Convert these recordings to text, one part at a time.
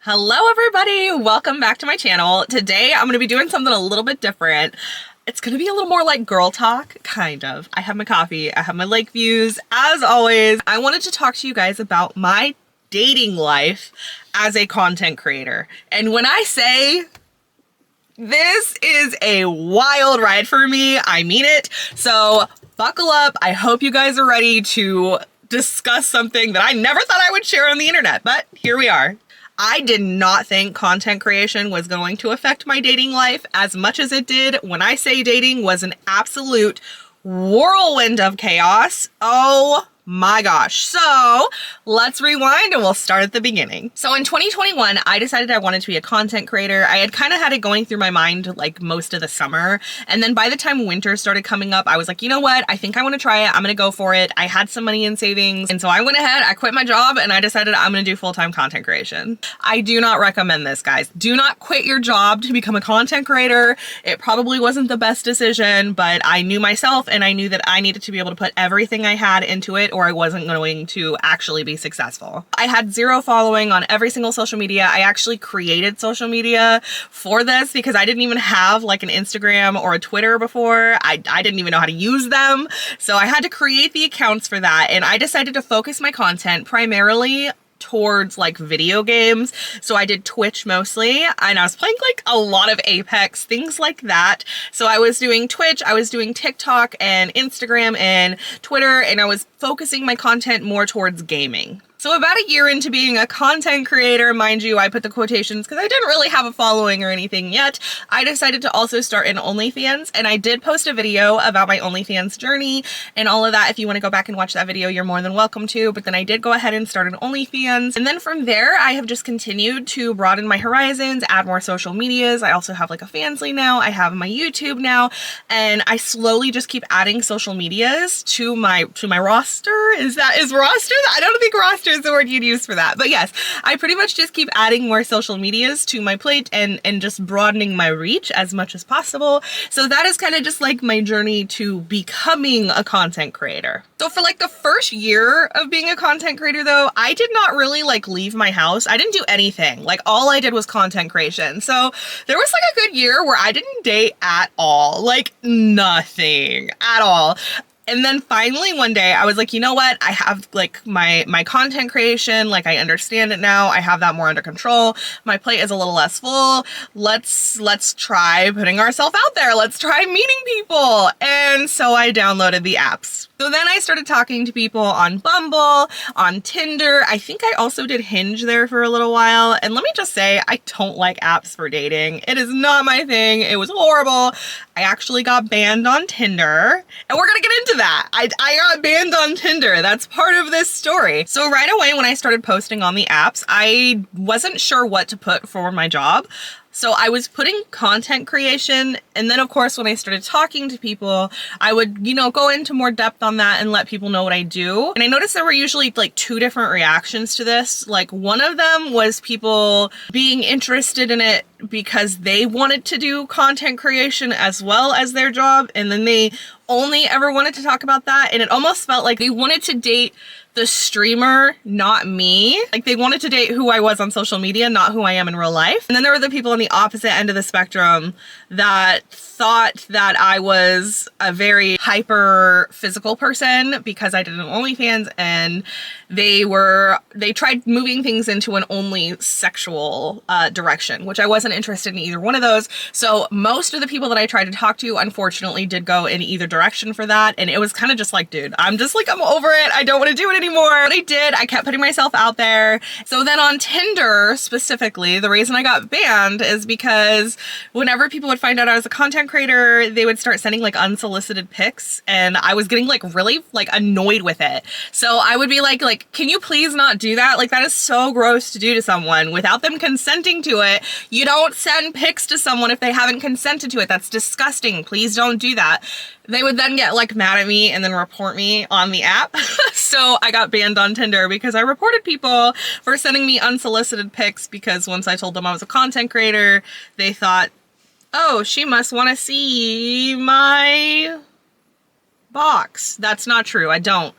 Hello everybody, welcome back to my channel. Today I'm going to be doing something a little bit different. It's going to be a little more like girl talk, kind of. I have my coffee, I have my lake views. As always, I wanted to talk to you guys about my dating life as a content creator. And when I say this is a wild ride for me, I mean it. So buckle up. I hope you guys are ready to discuss something that I never thought I would share on the internet, but here we are. I did not think content creation was going to affect my dating life as much as it did. When I say dating was an absolute whirlwind of chaos. Oh my gosh. So let's rewind and we'll start at the beginning. So in 2021, I decided I wanted to be a content creator. I had kind of had it going through my mind like most of the summer. And then by the time winter started coming up, I was like, you know what? I think I want to try it. I'm going to go for it. I had some money in savings. And so I went ahead, I quit my job and I decided I'm going to do full-time content creation. I do not recommend this, guys. Do not quit your job to become a content creator. It probably wasn't the best decision, but I knew myself and I knew that I needed to be able to put everything I had into it or I wasn't going to actually be successful. I had zero following on every single social media. I actually created social media for this because I didn't even have like an Instagram or a Twitter before. I didn't even know how to use them. So I had to create the accounts for that. And I decided to focus my content primarily towards like video games. So I did Twitch mostly and I was playing like a lot of Apex, things like that. So I was doing Twitch, I was doing TikTok and Instagram and Twitter, and I was focusing my content more towards gaming. So about a year into being a content creator, mind you, I put the quotations because I didn't really have a following or anything yet. I decided to also start an OnlyFans, and I did post a video about my OnlyFans journey and all of that. If you want to go back and watch that video, you're more than welcome to, but then I did go ahead and start an OnlyFans. And then from there, I have just continued to broaden my horizons, add more social medias. I also have like a Fansly now, I have my YouTube now, and I slowly just keep adding social medias to my roster. Is roster? I don't think roster is the word you'd use for that. But yes, I pretty much just keep adding more social medias to my plate and just broadening my reach as much as possible. So that is kind of just like my journey to becoming a content creator. So for like the first year of being a content creator though, I did not really like leave my house. I didn't do anything. Like all I did was content creation. So there was like a good year where I didn't date at all. Like nothing at all. And then finally one day I was like, you know what? I have like my content creation, like I understand it now. I have that more under control. My plate is a little less full. Let's try putting ourselves out there. Let's try meeting people. And so I downloaded the apps. So then I started talking to people on Bumble, on Tinder. I think I also did Hinge there for a little while. And let me just say, I don't like apps for dating. It is not my thing. It was horrible. I actually got banned on Tinder. And we're gonna get into that. I got banned on Tinder. That's part of this story. So right away when I started posting on the apps, I wasn't sure what to put for my job. So I was putting content creation, and then of course when I started talking to people, I would, go into more depth on that and let people know what I do. And I noticed there were usually like two different reactions to this. Like one of them was people being interested in it because they wanted to do content creation as well as their job, and then they only ever wanted to talk about that. And it almost felt like they wanted to date the streamer, not me. Like they wanted to date who I was on social media, not who I am in real life. And then there were the people on the opposite end of the spectrum that thought that I was a very hyper physical person because I did an OnlyFans, and they tried moving things into an only sexual direction, which I wasn't interested in either one of those. So most of the people that I tried to talk to, unfortunately, did go in either direction for that. And it was kind of just like, dude, I'm over it. I don't want to do it anymore. But I did. I kept putting myself out there. So then on Tinder specifically, the reason I got banned is because whenever people would find out I was a content creator, they would start sending like unsolicited pics, and I was getting like really like annoyed with it. So I would be like, can you please not do that? Like that is so gross to do to someone without them consenting to it. You don't send pics to someone if they haven't consented to it. That's disgusting. Please don't do that. They would then get like mad at me and then report me on the app. So I got banned on Tinder because I reported people for sending me unsolicited pics, because once I told them I was a content creator, they thought, oh, she must want to see my box. That's not true. I don't.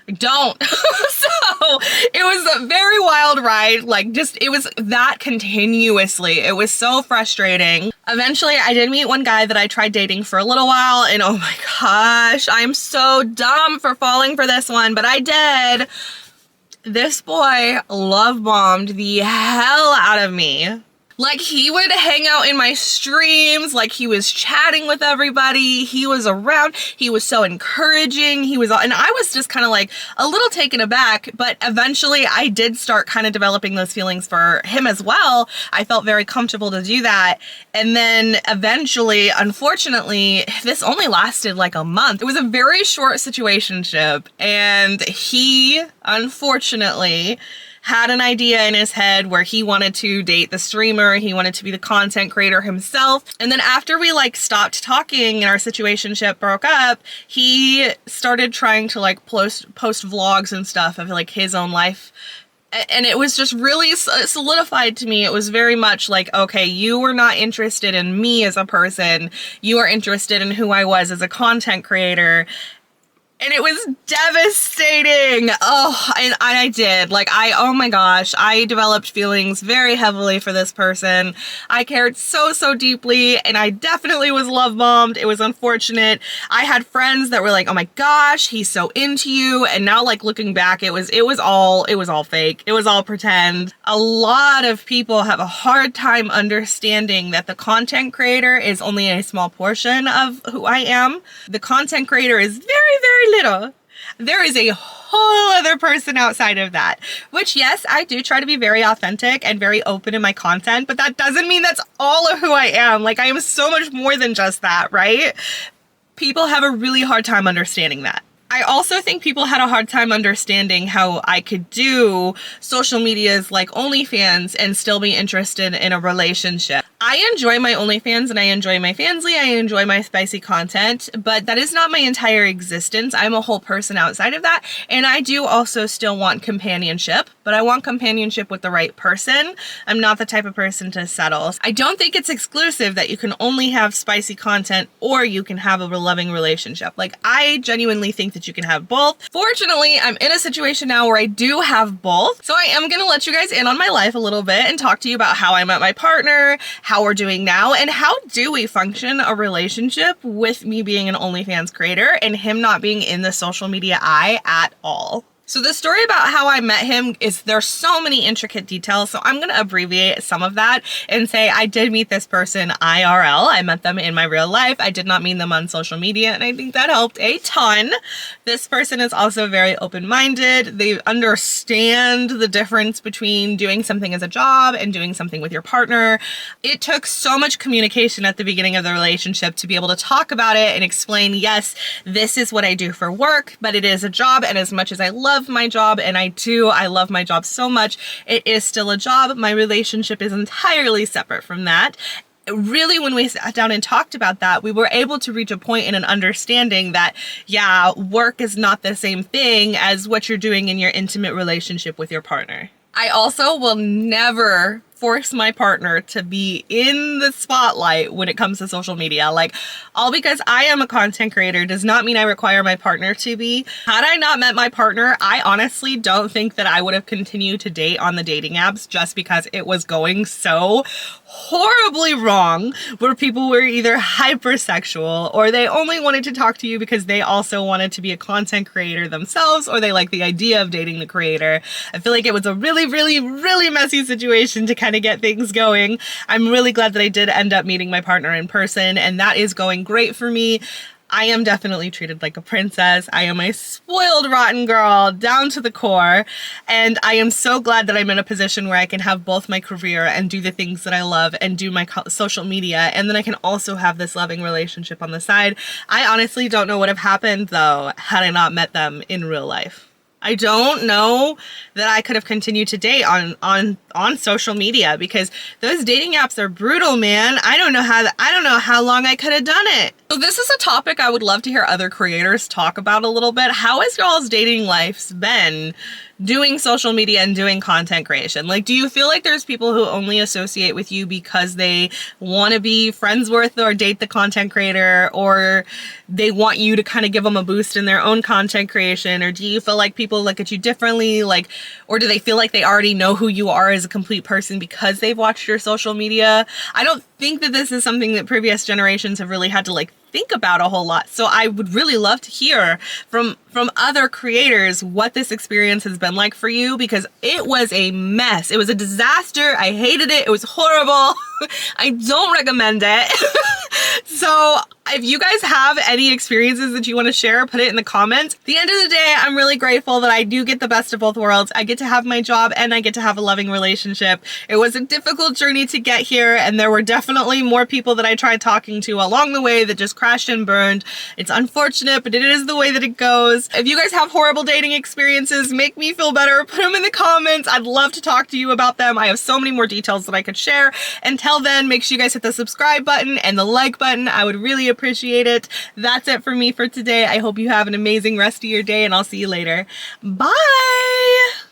Don't. So it was a very wild ride. Like, just, it was that continuously. It was so frustrating. Eventually, I did meet one guy that I tried dating for a little while, and oh my gosh, I'm so dumb for falling for this one, but I did. This boy love bombed the hell out of me. Like, he would hang out in my streams, like he was chatting with everybody, he was around, he was so encouraging, and I was just kind of like a little taken aback, but eventually I did start kind of developing those feelings for him as well. I felt very comfortable to do that. And then eventually, unfortunately, this only lasted like a month. It was a very short situationship, and he, unfortunately, had an idea in his head where he wanted to date the streamer, he wanted to be the content creator himself. And then after we like stopped talking and our situationship broke up, he started trying to like post vlogs and stuff of like his own life. And it was just really solidified to me. It was very much like, okay, you were not interested in me as a person. You are interested in who I was as a content creator. And it was devastating. Oh, and I did. Like, oh my gosh, I developed feelings very heavily for this person. I cared so deeply, and I definitely was love bombed. It was unfortunate. I had friends that were like, oh my gosh, he's so into you. And now, like, looking back, it was all fake. It was all pretend. A lot of people have a hard time understanding that the content creator is only a small portion of who I am. The content creator is very little. There is a whole other person outside of that, which, yes, I do try to be very authentic and very open in my content, but that doesn't mean that's all of who I am. Like, I am so much more than just that, right? People have a really hard time understanding that. I also think people had a hard time understanding how I could do social medias like OnlyFans and still be interested in a relationship. I enjoy my OnlyFans and I enjoy my Fansly, I enjoy my spicy content, but that is not my entire existence. I'm a whole person outside of that, and I do also still want companionship, but I want companionship with the right person. I'm not the type of person to settle. I don't think it's exclusive that you can only have spicy content or you can have a loving relationship. Like, I genuinely think that you can have both. Fortunately, I'm in a situation now where I do have both, so I am gonna let you guys in on my life a little bit and talk to you about how I met my partner, how we're doing now, and how do we function a relationship with me being an OnlyFans creator and him not being in the social media eye at all. So the story about how I met him there's so many intricate details, so I'm going to abbreviate some of that and say I did meet this person IRL. I met them in my real life. I did not meet them on social media, and I think that helped a ton. This person is also very open-minded. They understand the difference between doing something as a job and doing something with your partner. It took so much communication at the beginning of the relationship to be able to talk about it and explain, yes, this is what I do for work, but it is a job, and as much as I love my job, and I love my job so much, it is still a job. My relationship is entirely separate from that. Really, when we sat down and talked about that, we were able to reach a point in an understanding that, yeah, work is not the same thing as what you're doing in your intimate relationship with your partner. I also will never force my partner to be in the spotlight when it comes to social media. Like, all because I am a content creator does not mean I require my partner to be. Had I not met my partner, I honestly don't think that I would have continued to date on the dating apps, just because it was going so horribly wrong, where people were either hypersexual or they only wanted to talk to you because they also wanted to be a content creator themselves, or they like the idea of dating the creator. I feel like it was a really messy situation to kind of get things going. I'm really glad that I did end up meeting my partner in person, and that is going great for me. I am definitely treated like a princess. I am a spoiled, rotten girl down to the core, and I am so glad that I'm in a position where I can have both my career and do the things that I love and do my social media, and then I can also have this loving relationship on the side. I honestly don't know what would have happened, though, had I not met them in real life. I don't know that I could have continued to date on social media, because those dating apps are brutal, man. I don't know how long I could have done it. So this is a topic I would love to hear other creators talk about a little bit. How has y'all's dating lives been doing social media and doing content creation? Like, do you feel like there's people who only associate with you because they want to be friends with or date the content creator, or they want you to kind of give them a boost in their own content creation? Or do you feel like people look at you differently? Like, or do they feel like they already know who you are as a complete person because they've watched your social media? I don't think that this is something that previous generations have really had to like think about a whole lot. So I would really love to hear from other creators what this experience has been like for you, because it was a mess. It was a disaster. I hated it. It was horrible. I don't recommend it. So if you guys have any experiences that you want to share, put it in the comments. At the end of the day, I'm really grateful that I do get the best of both worlds. I get to have my job and I get to have a loving relationship. It was a difficult journey to get here, and there were definitely more people that I tried talking to along the way that just crashed and burned. It's unfortunate, but it is the way that it goes. If you guys have horrible dating experiences, make me feel better. Put them in the comments. I'd love to talk to you about them. I have so many more details that I could share. Until then, make sure you guys hit the subscribe button and the like button. I would really appreciate it. That's it for me for today. I hope you have an amazing rest of your day, and I'll see you later. Bye!